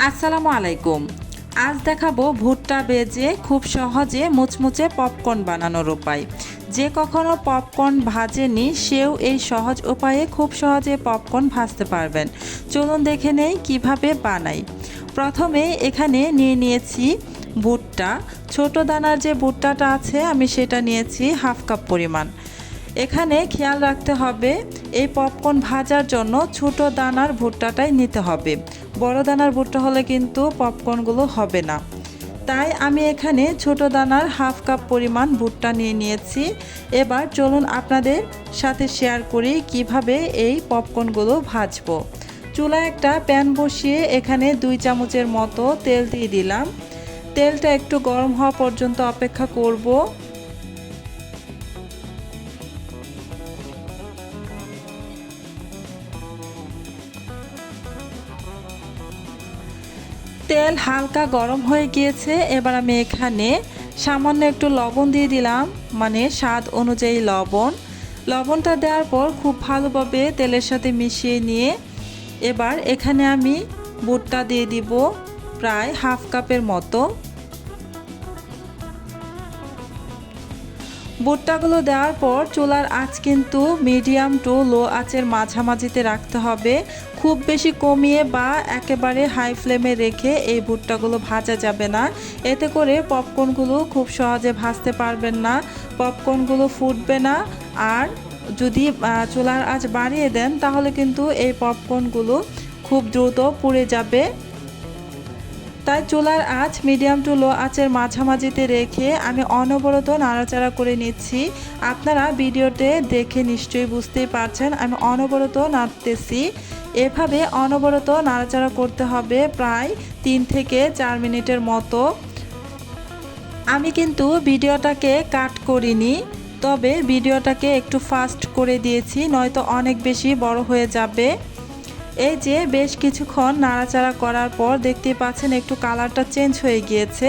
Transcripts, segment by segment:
আসসালামু আলাইকুম। আজ দেখাবো ভুট্টা ভেজে খুব সহজে মুচমুচে পপকর্ন বানানোর উপায়। যে কখনো পপকর্ন ভাজেনি সেও এই সহজ উপায়ে খুব সহজে পপকর্ন ভাজতে পারবেন। চলুন দেখে নেই কিভাবে বানাই। প্রথমে এখানে নিয়ে নিয়েছি ভুট্টা। ছোট দানার যে ভুট্টাটা আছে আমি সেটা নিয়েছি হাফ কাপ পরিমাণ। এখানে খেয়াল রাখতে হবে এই পপকর্ন ভাজার জন্য ছোট দানার ভুট্টাটাই নিতে হবে। বড় দানার ভুট্টা হলে কিন্তু পপকর্নগুলো হবে না। তাই আমি এখানে ছোট দানার হাফ কাপ পরিমাণ ভুট্টা নিয়ে নিয়েছি। এবার চলুন আপনাদের সাথে শেয়ার করি কিভাবে এই পপকর্নগুলো ভাজবো। চুলায় একটা প্যান বসিয়ে এখানে 2 চামচের মতো তেল দিয়ে দিলাম। তেলটা একটু গরম হওয়া পর্যন্ত অপেক্ষা করব। তেল হালকা গরম হয়ে গিয়েছে। এবার আমি এখানে সামান্য একটু লবণ দিয়ে দিলাম, মানে স্বাদ অনুযায়ী লবণ। লবণটা দেওয়ার পর খুব ভালোভাবে তেলের সাথে মিশিয়ে নিয়ে এবার এখানে আমি ভুট্টা দিয়ে দিব প্রায় হাফ কাপের মতো। ভুট্টাগুলো দেওয়ার পর চুলার আঁচ কিন্তু মিডিয়াম টু লো আঁচের মাঝামাঝিতে রাখতে হবে। খুব বেশি কমিয়ে বা একেবারে হাই ফ্লেমে রেখে এই ভুট্টাগুলো ভাজা যাবে না। এতে করে পপকর্নগুলো খুব সহজে ভাজতে পারবেন না, পপকর্নগুলো ফুটবে না। আর যদি চুলার আঁচ বাড়িয়ে দেন তাহলে কিন্তু এই পপকর্নগুলো খুব দ্রুত পুড়ে যাবে। তাই চুলার আঁচ মিডিয়াম টু লো আঁচের মাঝামাঝিতে রেখে আমি অনবরত নাড়াচাড়া করে নিচ্ছি। আপনারা ভিডিওতে দেখে নিশ্চয়ই বুঝতেই পারছেন আমি অনবরত নাড়তেছি। এভাবে অনবরত নাড়াচাড়া করতে হবে প্রায় 3 থেকে 4 মিনিটের মতো। আমি কিন্তু ভিডিওটাকে কাট করিনি, তবে ভিডিওটাকে একটু ফাস্ট করে দিয়েছি, নয়তো অনেক বেশি বড় হয়ে যাবে। এই যে বেশ কিছুক্ষণ নাড়াচাড়া করার পর দেখতে পাচ্ছেন একটু কালারটা চেঞ্জ হয়ে গিয়েছে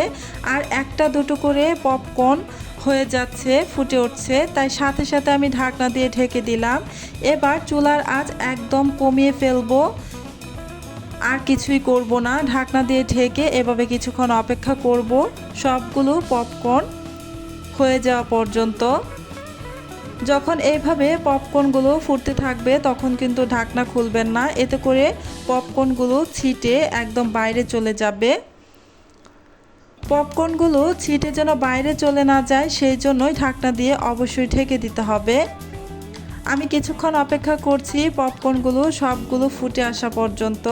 আর একটা দুটো করে পপকর্ন হয়ে যাচ্ছে, ফুটে উঠছে। তাই সাথে সাথে আমি ঢাকনা দিয়ে ঢেকে দিলাম। এবার চুলার আঁচ একদম কমিয়ে ফেলবো, আর কিছুই করব না। ঢাকনা দিয়ে ঢেকে এভাবে কিছুক্ষণ অপেক্ষা করব সবগুলো পপকর্ন হয়ে যাওয়া পর্যন্ত। যখন এইভাবে পপকর্নগুলো ফুটতে থাকবে তখন কিন্তু ঢাকনা খুলবেন না, এতে করে পপকর্নগুলো ছিটে একদম বাইরে চলে যাবে। পপকর্নগুলো ছিটে যেন বাইরে চলে না যায় সেই জন্যই ঢাকনা দিয়ে অবশ্যই ঢেকে দিতে হবে। আমি কিছুক্ষণ অপেক্ষা করছি পপকর্নগুলো সবগুলো ফুটে আসা পর্যন্ত।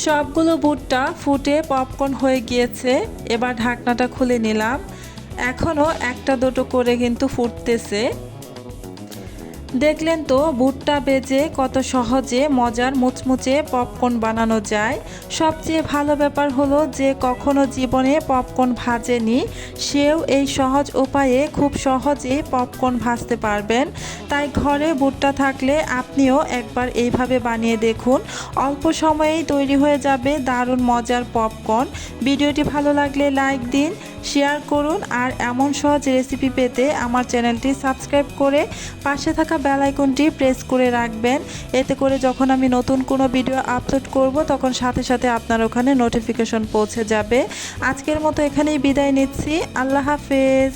সবগুলো ভুট্টা ফুটে পপকর্ন হয়ে গিয়েছে। এবার ঢাকনাটা খুলে নিলাম। এখনও একটা দুটো করে কিন্তু ফুটতেছে। দেখলেন তো ভুট্টা ভেজে কত সহজে মজার মুচমুচে পপকর্ন বানানো যায়। সবচেয়ে ভালো ব্যাপার হলো যে কখনো জীবনে পপকর্ন ভাজেনি সেও এই সহজ উপায়ে খুব সহজেই পপকর্ন ভাজতে পারবেন। তাই ঘরে ভুট্টা থাকলে আপনিও একবার এইভাবে বানিয়ে দেখুন। অল্প সময়েই তৈরি হয়ে যাবে দারুণ মজার পপকর্ন। ভিডিওটি ভালো লাগলে লাইক দিন, শেয়ার করুন আর এমন সহজ রেসিপি পেতে আমার চ্যানেলটি সাবস্ক্রাইব করে পাশে থাকা বেল আইকনটি প্রেস করে রাখবেন। এতে করে যখন আমি নতুন কোনো ভিডিও আপলোড করব তখন সাথে সাথে আপনার ওখানে নোটিফিকেশন পৌঁছে যাবে। আজকের মতো এখানেই বিদায় নিচ্ছি। আল্লাহ হাফেজ।